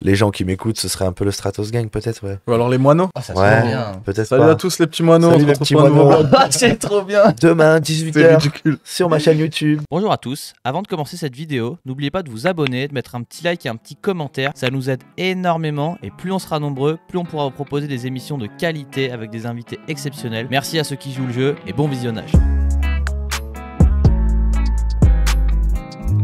les gens qui m'écoutent, ce serait un peu le Stratos Gang, peut-être, ouais. Ou alors les moineaux. Ah, ça Ouais, sonne bien. peut-être Salut pas. à tous les petits moineaux, Salut on se les retrouve petits pour un nouveau moineaux. vlog. C'est trop bien. Demain, C'est 18h, ridicule. sur ma chaîne YouTube. Bonjour à tous, avant de commencer cette vidéo, n'oubliez pas de vous abonner, de mettre un petit like et un petit commentaire, ça nous aide énormément et plus on sera nombreux, plus on pourra vous proposer des émissions de qualité avec des invités exceptionnels. Merci à ceux qui jouent le jeu et bon visionnage.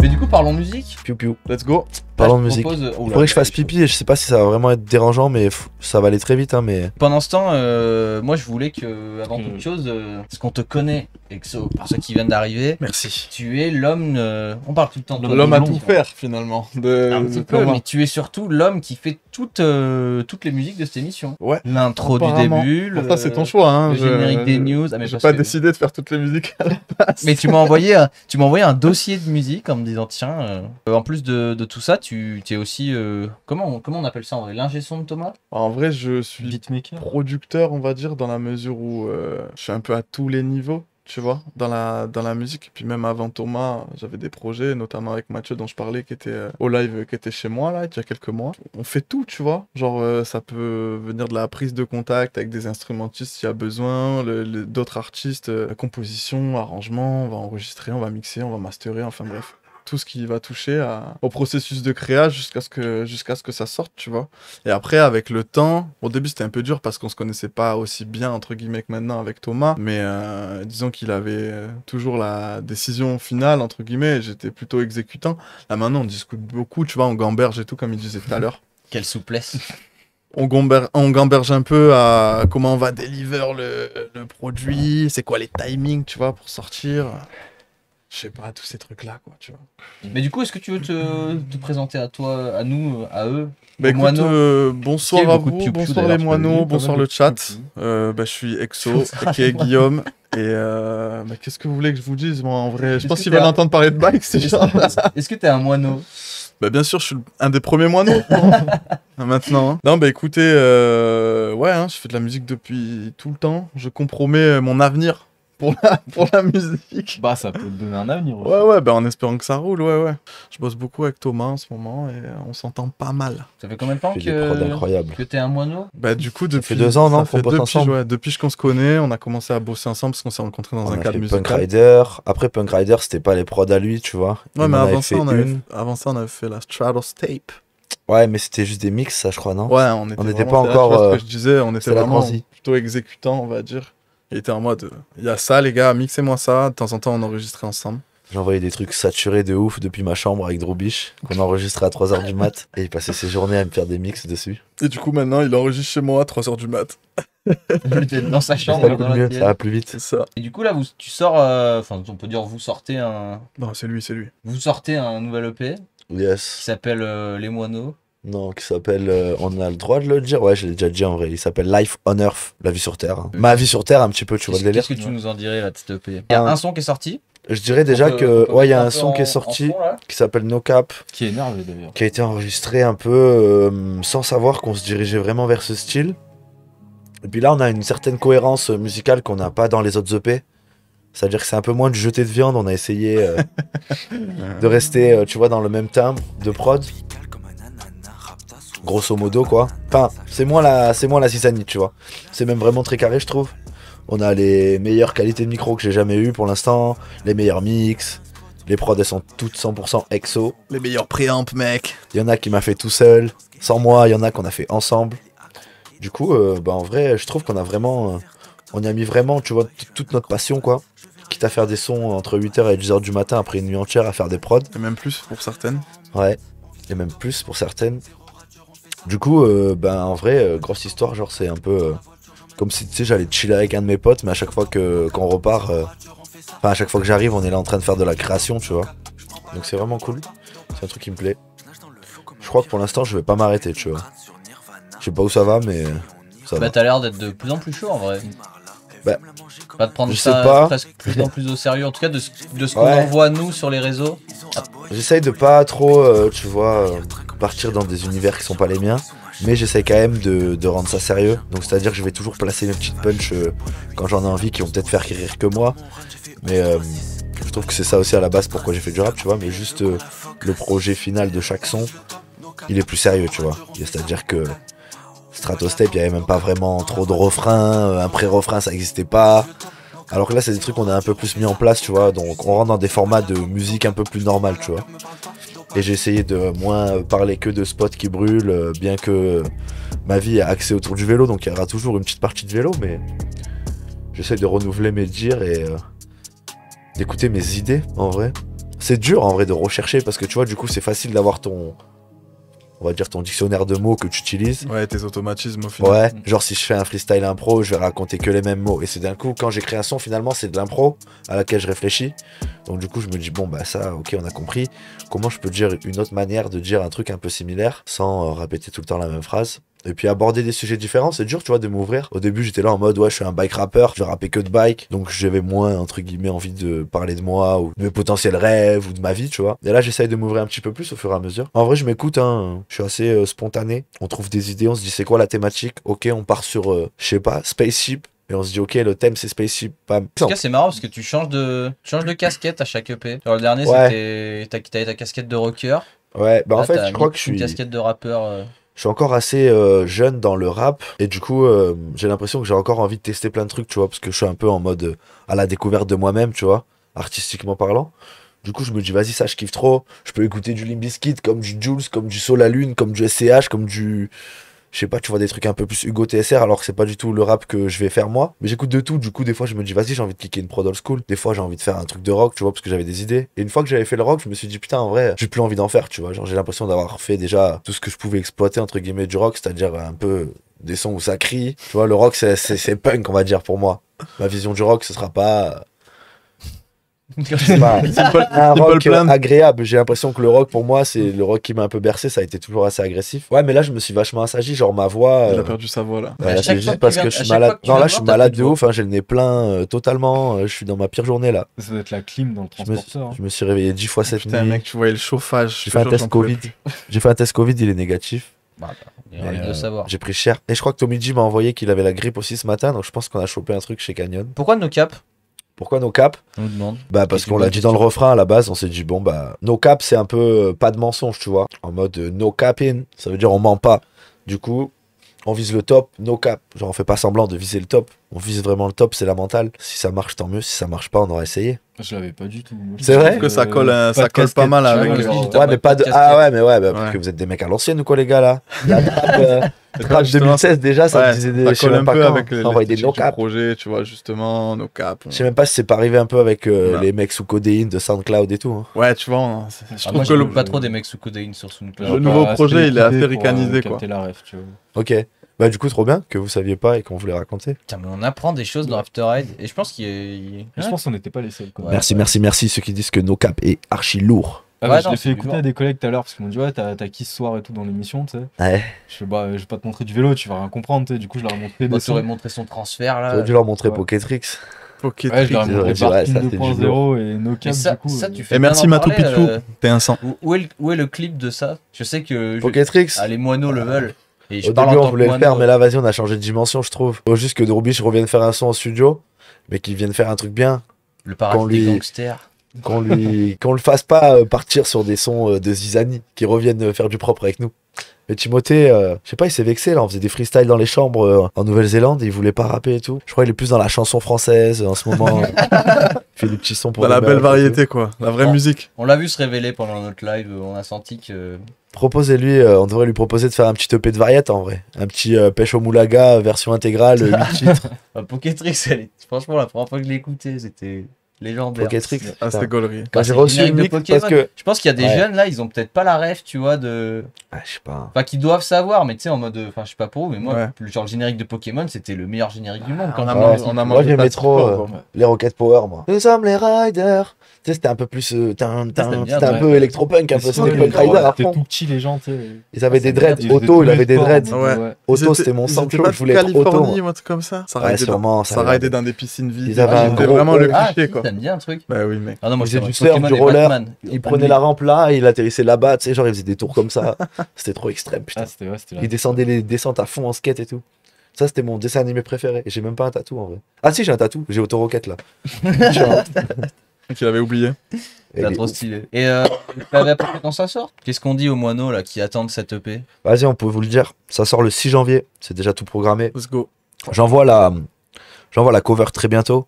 Mais du coup, parlons musique. Piou piou. Let's go. Parlons de Je musique. propose- Oh Il là faudrait que je là, fasse pipi et je sais pas si ça va vraiment être dérangeant, mais ça va aller très vite, hein, mais... Pendant ce temps, moi je voulais que, avant toute chose, parce qu'on te connaît, Exo, par ceux qui viennent d'arriver, Merci. tu es l'homme. On parle tout le temps de toi, L'homme de à long, tout faire finalement. Un petit peu, Thomas. mais tu es surtout l'homme qui fait toutes les musiques de cette émission. Ouais. L'intro du Apparemment. début, Bon, ça c'est ton choix. Hein. le générique des news. Ah, mais J'ai parce pas que- décidé de faire toutes les musiques à la base. Mais tu m'as envoyé, un dossier de musique en me disant tiens, en plus de tout ça, tu es aussi comment on appelle ça en vrai, l'ingé son de Thomas. En vrai, je suis Beatmaker. producteur, on va dire, dans la mesure où je suis un peu à tous les niveaux, tu vois, dans la musique. Et puis même avant Thomas, j'avais des projets, notamment avec Mathieu dont je parlais, qui était au live, qui était chez moi, là, il y a quelques mois. On fait tout, tu vois. Genre, ça peut venir de la prise de contact avec des instrumentistes s'il y a besoin, d'autres artistes, composition, arrangement, on va enregistrer, on va mixer, on va masterer, enfin bref. Tout ce qui va toucher au processus de création jusqu'à ce que ça sorte, tu vois. Et après, avec le temps, au début c'était un peu dur parce qu'on se connaissait pas aussi bien, entre guillemets, que maintenant avec Thomas, mais disons qu'il avait toujours la décision finale, entre guillemets, et j'étais plutôt exécutant. Là maintenant, on discute beaucoup, tu vois, on gamberge et tout, comme il disait tout à l'heure. Quelle souplesse. On gamberge un peu à comment on va deliver le produit, c'est quoi les timings, tu vois, pour sortir. Je sais pas, tous ces trucs-là, quoi, tu vois. Mais du coup, est-ce que tu veux te présenter à toi, à nous, à eux? Bah aux écoute, moineaux. bonsoir Il y a à beaucoup de vous, piou-piou, bonsoir d'ailleurs, les je peux le moineaux, dire, bonsoir pas mal le de chat. Je suis Exo, aka Guillaume. Et qu'est-ce que vous voulez que je vous dise, moi, en vrai? Je Est-ce pense que qu'ils t'es veulent un- entendre parler de bike, ces gens. Est-ce que t'es un moineau? Bah bien sûr, je suis un des premiers moineaux. Maintenant. Hein. Non, bah écoutez, ouais, hein, je fais de la musique depuis tout le temps. Je compromets mon avenir pour la musique. Bah, ça peut te donner un avenir aussi. Ouais, bah en espérant que ça roule, ouais. Je bosse beaucoup avec Thomas en ce moment et on s'entend pas mal. Ça fait combien de temps Fait des prods incroyables. que t'es un moineau? Bah du coup, depuis... fait 2 ans, non, ça qu'on fait bosse depuis, ensemble. ouais, depuis qu'on se connaît, on a commencé à bosser ensemble parce qu'on s'est rencontrés dans On un a cadre fait musical. Punk Rider. Après, Punk Rider, c'était pas les prods à lui, tu vois. Ouais, Il mais m'en avait avant ça, fait on avait fait la Stratos Tape. Ouais, mais c'était juste des mix, ça, je crois, non? Ouais, on était On n'était vraiment- pas c'est là, tu encore, vois ce que je disais, on était c'est la vraiment transi. plutôt exécutant, on va dire. Il était en mode, il y a ça les gars, mixez-moi ça. De temps en temps, on enregistrait ensemble. J'envoyais des trucs saturés de ouf depuis ma chambre avec Drew Biche, qu'on enregistrait à 3h du mat. Et il passait ses journées à me faire des mix dessus. Et du coup, maintenant, il enregistre chez moi à 3h du mat. T'es dans sa Ça chambre, va dans mieux, la ça tienne. va plus vite. C'est ça. Et du coup là, tu sors, enfin on peut dire vous sortez un nouvel EP qui Yes. s'appelle Les Moineaux. Non, qui s'appelle. On a le droit de le dire? Ouais, je l'ai déjà dit en vrai. Il s'appelle Life on Earth, la vie sur Terre. Hein. Ma vie sur Terre, un petit peu, tu vois le délire. Qu'est-ce que tu nous en dirais là de cet EP? Il y a un son qui est sorti. Je dirais déjà On peut- que. on peut Ouais, il y a mettre un peu son qui est en sorti, fond, là. qui s'appelle No Cap, Qui est énervé d'ailleurs. qui a été enregistré un peu sans savoir qu'on se dirigeait vraiment vers ce style. Et puis là, on a une certaine cohérence musicale qu'on n'a pas dans les autres EP. C'est-à-dire que c'est un peu moins du jeté de viande. On a essayé de rester, tu vois, dans le même timbre de prod. Grosso modo, quoi. Enfin, c'est moins la zizanie, tu vois. C'est même vraiment très carré, je trouve. On a les meilleures qualités de micro que j'ai jamais eues pour l'instant. Les meilleurs mix. Les prods, elles sont toutes 100% exo. Les meilleurs préamps, mec. Il y en a qui m'a fait tout seul, sans moi. Il y en a qu'on a fait ensemble. Du coup, bah, en vrai, je trouve qu'on a vraiment... on y a mis vraiment, tu vois, toute notre passion, quoi. Quitte à faire des sons entre 8h et 10h du matin après une nuit entière à faire des prods. Et même plus pour certaines. Ouais, et même plus pour certaines. Du coup, ben en vrai, grosse histoire, genre c'est un peu comme si tu sais j'allais chiller avec un de mes potes, mais à chaque fois qu'on repart, enfin à chaque fois que j'arrive, on est là en train de faire de la création, tu vois. Donc c'est vraiment cool, c'est un truc qui me plaît. Je crois que pour l'instant je vais pas m'arrêter, tu vois. Je sais pas où ça va, mais ça Bah va. t'as l'air d'être de plus en plus chaud en vrai. Bah, pas de prendre je ça sais pas. presque de plus en plus au sérieux, en tout cas de ce qu'on Ouais. envoie nous sur les réseaux. J'essaye de pas trop, tu vois, partir dans des univers qui sont pas les miens, mais j'essaye quand même de rendre ça sérieux. Donc c'est-à-dire que je vais toujours placer mes petites punches quand j'en ai envie, qui vont peut-être faire rire que moi. Mais je trouve que c'est ça aussi à la base pourquoi j'ai fait du rap, tu vois. Mais juste le projet final de chaque son, il est plus sérieux, tu vois. C'est-à-dire que Stratostep, il y avait même pas vraiment trop de refrains, un pré-refrain, ça existait pas. Alors que là, c'est des trucs qu'on a un peu plus mis en place, tu vois. Donc, on rentre dans des formats de musique un peu plus normal, tu vois. Et j'ai essayé de moins parler que de spots qui brûlent, bien que ma vie est axée autour du vélo, donc il y aura toujours une petite partie de vélo, mais j'essaie de renouveler mes dires et d'écouter mes idées, en vrai. C'est dur, en vrai, de rechercher, parce que tu vois, du coup, c'est facile d'avoir ton... On va dire ton dictionnaire de mots que tu utilises. Ouais, tes automatismes au final. Ouais, genre si je fais un freestyle impro, je vais raconter que les mêmes mots. Et c'est d'un coup, quand j'écris un son, finalement, c'est de l'impro à laquelle je réfléchis. Donc du coup, je me dis, bon, bah ça, ok, on a compris. Comment je peux dire une autre manière de dire un truc un peu similaire sans répéter tout le temps la même phrase? Et puis aborder des sujets différents, c'est dur, tu vois, de m'ouvrir. Au début, j'étais là en mode, ouais, je suis un bike rappeur, je vais rapper que de bike. Donc j'avais moins, entre guillemets, envie de parler de moi ou de mes potentiels rêves ou de ma vie, tu vois. Et là, j'essaye de m'ouvrir un petit peu plus au fur et à mesure. En vrai, je m'écoute, hein. Je suis assez spontané. On trouve des idées, on se dit, c'est quoi la thématique? Ok, on part sur, je sais pas, spaceship. Et on se dit, ok, le thème c'est spaceship. Bam. En tout cas, c'est marrant parce que tu changes de casquette à chaque EP. Genre, le dernier, Ouais. t'avais ta casquette de rocker. Ouais, bah en Là, fait, t'as je crois mis que je une suis. casquette de rappeur. Je suis encore assez jeune dans le rap et du coup j'ai l'impression que j'ai encore envie de tester plein de trucs, tu vois, parce que je suis un peu en mode à la découverte de moi-même, tu vois, artistiquement parlant. Du coup je me dis vas-y ça je kiffe trop, je peux écouter du Limp Bizkit comme du Jules, comme du Soul La Lune, comme du SCH, comme du... Je sais pas, tu vois, des trucs un peu plus Hugo TSR alors que c'est pas du tout le rap que je vais faire moi. Mais j'écoute de tout, du coup des fois je me dis vas-y j'ai envie de kicker une prod old school. Des fois j'ai envie de faire un truc de rock, tu vois, parce que j'avais des idées. Et une fois que j'avais fait le rock, je me suis dit putain en vrai, j'ai plus envie d'en faire, tu vois. Genre j'ai l'impression d'avoir fait déjà tout ce que je pouvais exploiter entre guillemets du rock, c'est-à-dire un peu des sons où ça crie. Tu vois, le rock c'est punk on va dire pour moi. Ma vision du rock ce sera pas... C'est pas un Simple rock Plan. agréable. J'ai l'impression que le rock, pour moi, c'est le rock qui m'a un peu bercé. Ça a été toujours assez agressif. Ouais, mais là, je me suis vachement assagi. Genre, ma voix. Il a perdu sa voix là. Ouais, À là, chaque c'est fois juste que parce tu que viens- je à suis chaque malade. fois que tu Non, viens là, me je suis voir, malade t'as de plus de ouf. Hein, j'ai le nez plein totalement. Je suis dans ma pire journée là. Ça doit être la clim dans le Je me, transporteur. hein. je me suis réveillé 10 fois cette Putain, nuit. mec, tu voyais le chauffage. J'ai je fait un te jure, test j'en pouvais Covid. plus. J'ai fait un test Covid, il est négatif. Bah, il y a Mais, envie de savoir. j'ai pris cher. Et je crois que Tommy G m'a envoyé qu'il avait la grippe aussi ce matin. Donc je pense qu'on a chopé un truc chez Canyon. Pourquoi No Cap? Pourquoi nos caps? On nous demande. Bah parce C'est qu'on une l'a bonne dit dans le question. refrain à la base, on s'est dit bon bah no cap c'est un peu pas de mensonge tu vois, en mode no cap in, ça veut dire on ment pas. Du coup on vise le top, no cap, genre on fait pas semblant de viser le top, on vise vraiment le top, c'est la mentale. Si ça marche tant mieux, si ça marche pas on aura essayé. Je l'avais pas du tout. Moi, je C'est trouve vrai que ça colle, pas ça de colle pas casquette, mal tu avec- vois, Ouais, genre, T'as Ouais pas mais de pas de... casquette. Ah ouais mais ouais bah, parce Ouais. que vous êtes des mecs à l'ancienne ou quoi les gars là. La trappe justement, 2016 déjà ça Ouais, disait ça des... Je sais colle même un pas peu quand, avec ça envoyait des no l'esthétique du cap. projet, tu vois, justement, nos caps. Je sais même pas si c'est pas arrivé un peu avec Non. les mecs sous codéine de SoundCloud et tout. Hein. Ouais, tu vois, je Ah, trouve moi, que je le... trouve pas trop des mecs sous codéine sur SoundCloud. Le nouveau pas projet, il est assez équipé pour, ricanisé, quoi. capter la ref, tu vois. Ok. Bah du coup trop bien que vous saviez pas et qu'on vous les racontait. Putain, mais on apprend des choses dans After Ride et je pense qu'il Mais je pense qu'on n'était pas les seuls. Quoi. Ouais. Merci ceux qui disent que No Cap est archi lourd. Ah, Ouais, bah, je non, l'ai c'est fait du écouter lourd. à des collègues tout à l'heure parce qu'ils m'ont dit ouais t'as qui ce soir et tout dans l'émission tu sais. Ouais. Je fais bah je vais pas te montrer du vélo, tu vas rien comprendre tu sais. Du coup je leur ai montré Bah, des t'aurais sons. montré son transfert là. T'aurais dû leur montrer ouais. Pokétrix. Ok, Ouais, je leur ai Ils auraient montré dit, ouais, Barking ça, c'est du 2.0 et No Mais Cap ça, du coup. ça, tu fais Et bien merci d'en Matou parler, Pichou, t'es un sang. Où est le clip de ça? Je sais que Pokétrix. les moineaux le veulent. Et je Au parle début en on tant voulait que le faire moineau. mais là vas-y on a changé de dimension je trouve. Faut juste que Drobich revienne faire un son en studio mais qu'il vienne faire un truc bien. Le paradis qu'on des lui- gangsters. Qu'on le fasse pas partir sur des sons de Zizani qui reviennent faire du propre avec nous. Mais Timothée, je sais pas, il s'est vexé là, on faisait des freestyles dans les chambres en Nouvelle-Zélande et il voulait pas rapper et tout. Je crois qu'il est plus dans la chanson française en ce moment. Il fait des petits sons pour Dans la des belle meufs et variété, quoi. La vraie Bon. musique. On l'a vu se révéler pendant notre live. On a senti que. tout. Proposez-lui, on devrait lui proposer de faire un petit EP de variété en vrai. Un petit Pêche au Moulaga version intégrale, 8 titres. Pokétrix, franchement, la première fois que je l'ai écouté, c'était légendaire. Pokétrix. Ah, putain. c'est gaulerie. Quand j'ai c'est reçu générique le de mix Pokémon. parce que... Je pense qu'il y a des Ouais. jeunes là, ils ont peut-être pas la ref, tu vois, de. Ah, je sais pas. Enfin, qui doivent savoir, mais tu sais, en mode. Enfin, je sais pas pour vous, mais moi, Ouais. genre le générique de Pokémon, c'était le meilleur générique du monde. Quand On a on ouais, mangé, on a Moi mangé j'aimais pas de trop sport, quoi. les Rocket Power moi. Nous sommes les Riders. Tu sais c'était un peu plus bien, c'était un ouais. peu électropunk un peu c'était Punk Rider à C'était fond. tout petit les gens tu sais. Ils avaient des c'est dreads, Ils faisaient Otto tous il les avait des sports, dreads. en Ouais. mode, Otto c'était mon Ils sang étaient chaud, pas je voulais de être Otto. Californie moi. ou un truc comme ça. Ça Ouais, raidait sûrement, ça raidait dans des piscines vides. Ils avaient un C'était gros vraiment le Ah, cliché, si, quoi. ça me dit un truc. Bah oui, mec. Ah non, moi, Ils faisaient c'est du Pokémon surf, du et roller. Batman. Il prenait la rampe là et il atterrissait là-bas, tu sais genre il faisait des tours comme ça. C'était trop extrême putain. Ah c'était ouais, c'était là. Il descendait les descentes à fond en skate et tout. Ça c'était mon dessin animé préféré et j'ai même pas un tatou en vrai. Ah si j'ai un tatou, j'ai Autorocket là. Qu'il avait oublié. Et C'est trop stylé. Et vous savez à peu près quand ça sort? Qu'est-ce qu'on dit aux moineaux là qui attendent cette EP? Vas-y, on peut vous le dire. Ça sort le 6 janvier. C'est déjà tout programmé. Let's go. J'envoie la cover très bientôt.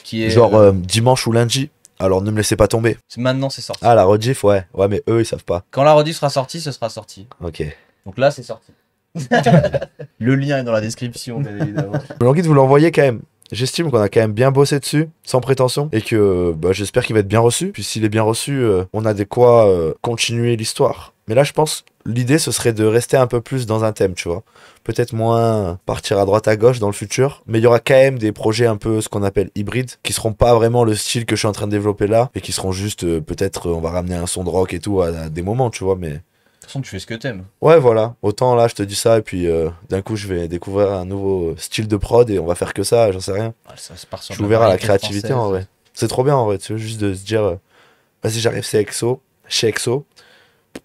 Qui est Genre dimanche ou lundi. Alors ne me laissez pas tomber. maintenant c'est sorti. Ah, la rediff, ouais. Ouais, mais eux, ils savent pas. Quand la rediff sera sortie, ce sera sorti. Ok. Donc là c'est sorti. Le lien est dans la description, bien évidemment. J'ai envie de vous l'envoyer quand même. J'estime qu'on a quand même bien bossé dessus, sans prétention, et que bah, j'espère qu'il va être bien reçu. Puis s'il est bien reçu, on a de quoi continuer l'histoire. Mais là, je pense, l'idée, ce serait de rester un peu plus dans un thème, tu vois. Peut-être moins partir à droite à gauche dans le futur, mais il y aura quand même des projets un peu ce qu'on appelle hybrides, qui seront pas vraiment le style que je suis en train de développer là, et qui seront juste, peut-être, on va ramener un son de rock et tout à des moments, tu vois, mais... De toute façon, tu fais ce que t'aimes. Ouais, voilà. Autant là, je te dis ça, et puis d'un coup, je vais découvrir un nouveau style de prod, et on va faire que ça, j'en sais rien. Ouais, ça se part sur Je de suis ouvert à la variété créativité française. en vrai. C'est trop bien en vrai, tu vois, juste de se dire, vas-y, j'arrive chez EXO.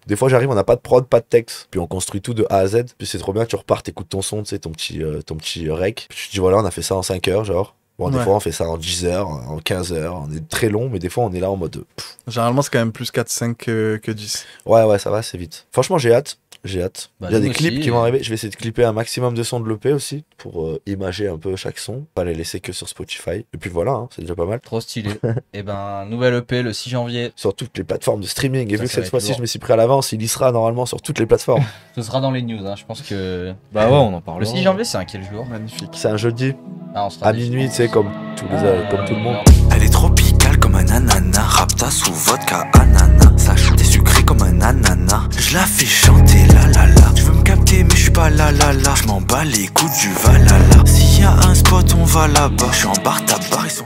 Des fois, j'arrive, on n'a pas de prod, pas de texte. Puis on construit tout de A à Z. Puis c'est trop bien, tu repars, t'écoutes ton son, tu sais, ton petit rec. Puis tu te dis, voilà, on a fait ça en 5 heures, genre. Bon, des Ouais. fois, on fait ça en 10 heures, en 15 heures. On est très long, mais des fois, on est là en mode. Généralement, c'est quand même plus 4-5 que 10. Ouais, ça va, c'est vite. Franchement, j'ai hâte. J'ai hâte. Bah, Il y a nous des clips aussi, qui vont arriver. Je vais essayer de clipper un maximum de sons de l'EP aussi pour imager un peu chaque son. Pas les laisser que sur Spotify. Et puis voilà, hein, c'est déjà pas mal. Trop stylé. Et ben, nouvelle EP le 6 janvier. Sur toutes les plateformes de streaming. Et Ça vu que va cette être fois-ci, lourd. je me suis pris à l'avance, il y sera normalement sur toutes les plateformes. Ce sera dans les news, hein. Je pense que. Bah ouais, on en parle. Le 6 janvier, c'est un quel jour? Magnifique. C'est un jeudi Ah, on sera à dessus. minuit, tu sais, comme tout le monde. Elle est tropicale comme un ananas, rapta sous vodka ananas. Sa chute est sucrée comme un ananas. Je la fais chanter la la la. Tu veux me capter mais je suis pas la la la. Je m'en bats les coups du valala. S'il y a un spot on va là-bas. Je suis en bar tabac, ils sont